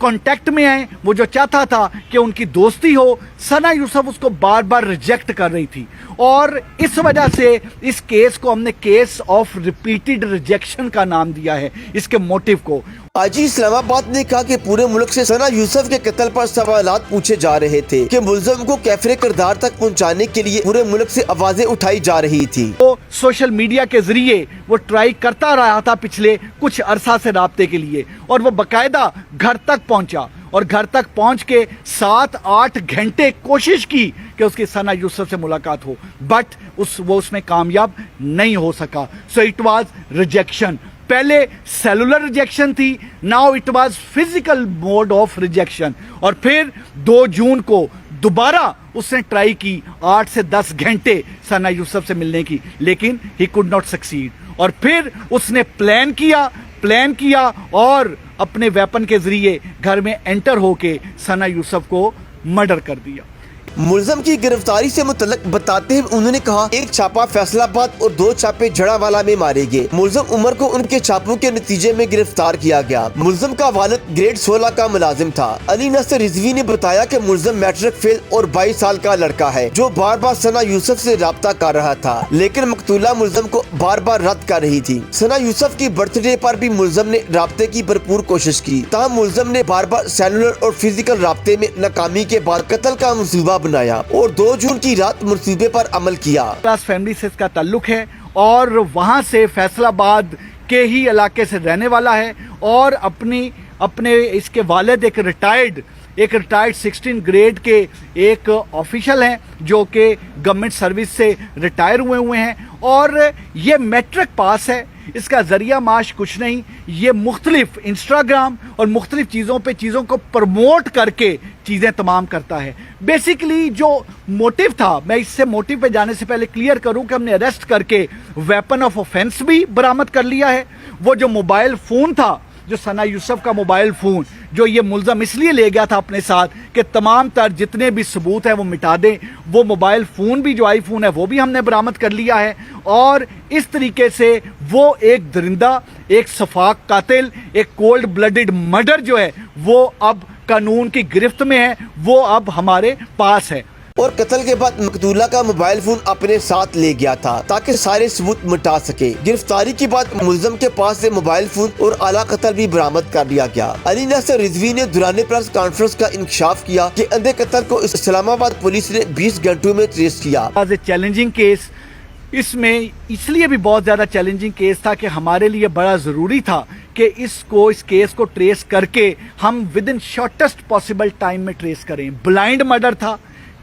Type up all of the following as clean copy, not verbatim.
Contact میں آئے. وہ جو چاہتا تھا کہ ان کی دوستی ہو, ثنا یوسف اس کو بار بار ریجیکٹ کر رہی تھی, اور اس وجہ سے اس کیس کو ہم نے کیس آف ریپیٹڈ ریجیکشن کا نام دیا ہے اس کے موٹیو کو. آئی جی اسلام آباد نے کہا کہ پورے ملک سے ثنا یوسف کے قتل پر سوالات پوچھے جا رہے تھے کہ ملزم کو کیفر کردار تک پہنچانے کے لیے پورے ملک سے آوازیں اٹھائی جا رہی تھی. وہ سوشل میڈیا کے ذریعے وہ ٹرائی کرتا رہا تھا پچھلے کچھ عرصہ سے رابطے کے لیے, اور وہ باقاعدہ گھر تک پہنچا, اور گھر تک پہنچ کے 7-8 گھنٹے کوشش کی کہ اس کی ثنا یوسف سے ملاقات ہو, بٹ وہ اس میں کامیاب نہیں ہو سکا. So it was rejection. پہلے سیلولر ریجیکشن تھی, now it was physical mode of rejection. اور پھر 2 جون کو دوبارہ اس نے ٹرائی کی 8 سے 10 گھنٹے ثنا یوسف سے ملنے کی, لیکن ہی کوڈ ناٹ سکسیڈ. اور پھر اس نے پلان کیا اور اپنے ویپن کے ذریعے گھر میں انٹر ہو کے ثنا یوسف کو مرڈر کر دیا. ملزم کی گرفتاری سے متعلق بتاتے ہوئے انہوں نے کہا, ایک چھاپا فیصل آباد اور 2 چھاپے جڑاوالا میں مارے گئے. ملزم عمر کو ان کے چھاپوں کے نتیجے میں گرفتار کیا گیا. ملزم کا والد گریڈ 16 کا ملازم تھا. علی ناصر رضوی نے بتایا کہ ملزم میٹرک فیل اور 22 سال کا لڑکا ہے جو بار بار ثنا یوسف سے رابطہ کر رہا تھا, لیکن مقتولہ ملزم کو بار بار رد کر رہی تھی. ثنا یوسف کی برتھ ڈے پر بھی ملزم نے رابطے کی بھرپور کوشش کی, تاہم ملزم نے بار بار سیلولر اور فزیکل رابطے میں ناکامی کے بعد قتل کا منصوبہ بنایا اور 2 جون کی رات منصوبے پر عمل کیا. فیملی سے اس کا تعلق ہے اور وہاں سے فیصل آباد کے ہی علاقے سے رہنے والا ہے, اور اپنے اس کے والد ایک ریٹائرڈ 16 گریڈ کے ایک آفیشل ہیں جو کہ گورنمنٹ سروس سے ریٹائر ہوئے ہیں, اور یہ میٹرک پاس ہے. اس کا ذریعہ معاش کچھ نہیں, یہ مختلف انسٹاگرام اور مختلف چیزوں کو پروموٹ کر کے چیزیں تمام کرتا ہے. بیسیکلی جو موٹیو تھا, میں اس سے موٹیو پہ جانے سے پہلے کلیئر کروں کہ ہم نے اریسٹ کر کے ویپن آف آفینس بھی برآمد کر لیا ہے. وہ جو موبائل فون تھا, جو ثنا یوسف کا موبائل فون, جو یہ ملزم اس لیے لے گیا تھا اپنے ساتھ کہ تمام تر جتنے بھی ثبوت ہیں وہ مٹا دیں, وہ موبائل فون بھی جو آئی فون ہے وہ بھی ہم نے برآمد کر لیا ہے. اور اس طریقے سے وہ ایک درندہ, ایک شفاق قاتل, ایک کولڈ بلڈڈ مرڈر جو ہے وہ اب قانون کی گرفت میں ہے, وہ اب ہمارے پاس ہے. اور قتل کے بعد مقتولہ کا موبائل فون اپنے ساتھ لے گیا تھا تاکہ سارے ثبوت مٹا سکے. گرفتاری کے بعد ملزم کے پاس سے موبائل فون اور آلہ قتل بھی برآمد کر لیا گیا. علی ناصر رضوی نے دوران پریس کانفرنس کا انکشاف کیا کہ اندھے قتل کو اسلام آباد پولیس نے 20 گھنٹوں میں ٹریس کیا. چیلنجنگ کیس, اس میں اس لیے بھی بہت زیادہ چیلنجنگ کیس تھا کہ ہمارے لیے بڑا ضروری تھا کہ اس کیس کو ٹریس کر کے ہم ود ان شارٹسٹ پاسبل ٹائم میں ٹریس کریں. بلائنڈ مرڈر تھا,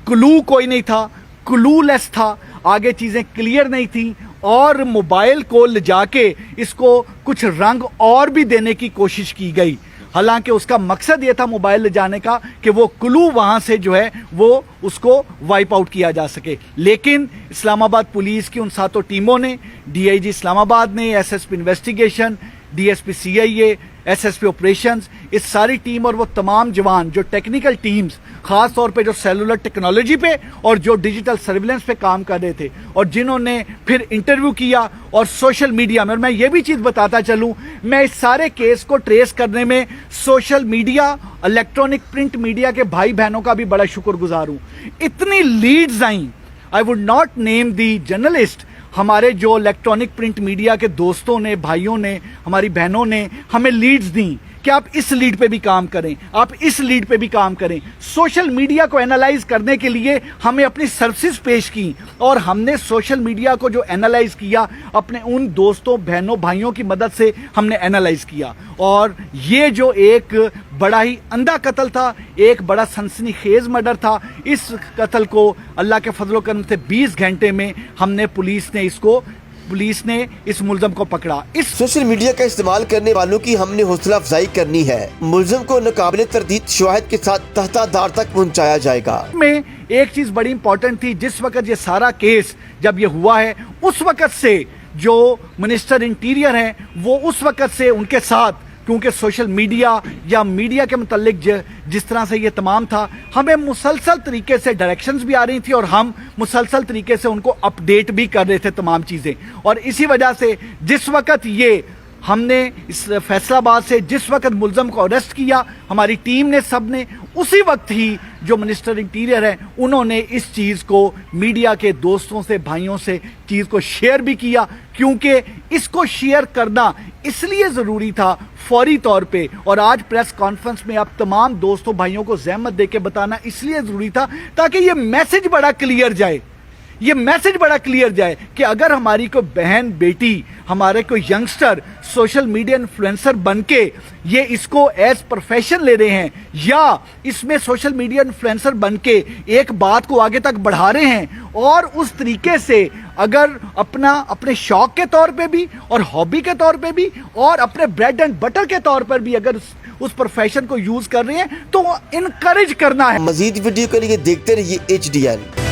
کلو کوئی نہیں تھا, کلو لیس تھا, آگے چیزیں کلیئر نہیں تھیں, اور موبائل کو لے جا کے اس کو کچھ رنگ اور بھی دینے کی کوشش کی گئی. حالانکہ اس کا مقصد یہ تھا موبائل لے جانے کا کہ وہ کلو وہاں سے جو ہے وہ اس کو وائپ آؤٹ کیا جا سکے. لیکن اسلام آباد پولیس کی ان 7 ٹیموں نے, D I G Islamabad نے, S S P investigation, D S P C I A, S S P operations, اس ساری ٹیم اور وہ تمام جوان جو ٹیکنیکل ٹیمز, خاص طور پہ جو سیلولر ٹیکنالوجی پہ اور جو ڈیجیٹل سرویلنس پہ کام کر رہے تھے, اور جنہوں نے پھر انٹرویو کیا اور سوشل میڈیا میں, اور میں یہ بھی چیز بتاتا چلوں, میں اس سارے کیس کو ٹریس کرنے میں social media, electronic print media کے بھائی بہنوں کا بھی بڑا شکر گزار ہوں. اتنی لیڈز آئیں, I would not name the journalist, ہمارے جو الیکٹرانک پرنٹ میڈیا کے دوستوں نے, بھائیوں نے, ہماری بہنوں نے ہمیں لیڈز دیں کہ آپ اس لیڈ پہ بھی کام کریں, آپ اس لیڈ پہ بھی کام کریں. سوشل میڈیا کو اینالائز کرنے کے لیے ہمیں اپنی سروسز پیش کی, اور ہم نے سوشل میڈیا کو جو اینالائز کیا اپنے ان دوستوں, بہنوں, بھائیوں کی مدد سے ہم نے اینالائز کیا. اور یہ جو ایک بڑا ہی اندھا قتل تھا, ایک بڑا سنسنی خیز مرڈر تھا, اس قتل کو اللہ کے فضل و کرم سے 20 گھنٹے میں ہم نے پولیس نے اس ملزم کو پکڑا. اس سوشل میڈیا کا استعمال کرنے والوں کی ہم نے حوصلہ افزائی کرنی ہے. ملزم کو ناقابل تردید شواہد کے ساتھ تحت دار تک پہنچایا جائے گا. میں ایک چیز بڑی امپورٹنٹ تھی, جس وقت یہ سارا کیس جب یہ ہوا ہے, اس وقت سے جو منسٹر انٹیریئر ہیں وہ اس وقت سے ان کے ساتھ, کیونکہ سوشل میڈیا یا میڈیا کے متعلق جس طرح سے یہ تمام تھا, ہمیں مسلسل طریقے سے ڈائریکشنز بھی آ رہی تھی اور ہم مسلسل طریقے سے ان کو اپ ڈیٹ بھی کر رہے تھے تمام چیزیں. اور اسی وجہ سے جس وقت یہ ہم نے اس فیصل آباد سے جس وقت ملزم کو اریسٹ کیا، ہماری ٹیم نے سب نے اسی وقت ہی جو منسٹر انٹیریئر ہیں انہوں نے اس چیز کو میڈیا کے دوستوں سے، بھائیوں سے چیز کو شیئر بھی کیا، کیونکہ اس کو شیئر کرنا اس لیے ضروری تھا فوری طور پہ، اور آج پریس کانفرنس میں اب تمام دوستوں بھائیوں کو زحمت دے کے بتانا اس لیے ضروری تھا تاکہ یہ میسج بڑا کلیئر جائے، یہ میسج بڑا کلیئر جائے کہ اگر ہماری کوئی بہن بیٹی، ہمارے کوئی ینگسٹر سوشل میڈیا انفلوئنسر بن کے یہ اس کو ایز پروفیشن لے رہے ہیں، یا اس میں سوشل میڈیا انفلوئنسر بن کے ایک بات کو آگے تک بڑھا رہے ہیں، اور اس طریقے سے اگر اپنے شوق کے طور پہ بھی اور ہابی کے طور پہ بھی اور اپنے بریڈ اینڈ بٹر کے طور پر بھی اگر اس پروفیشن کو یوز کر رہے ہیں تو انکریج کرنا ہے۔ مزید ویڈیو کے لیے دیکھتے رہیے HDN۔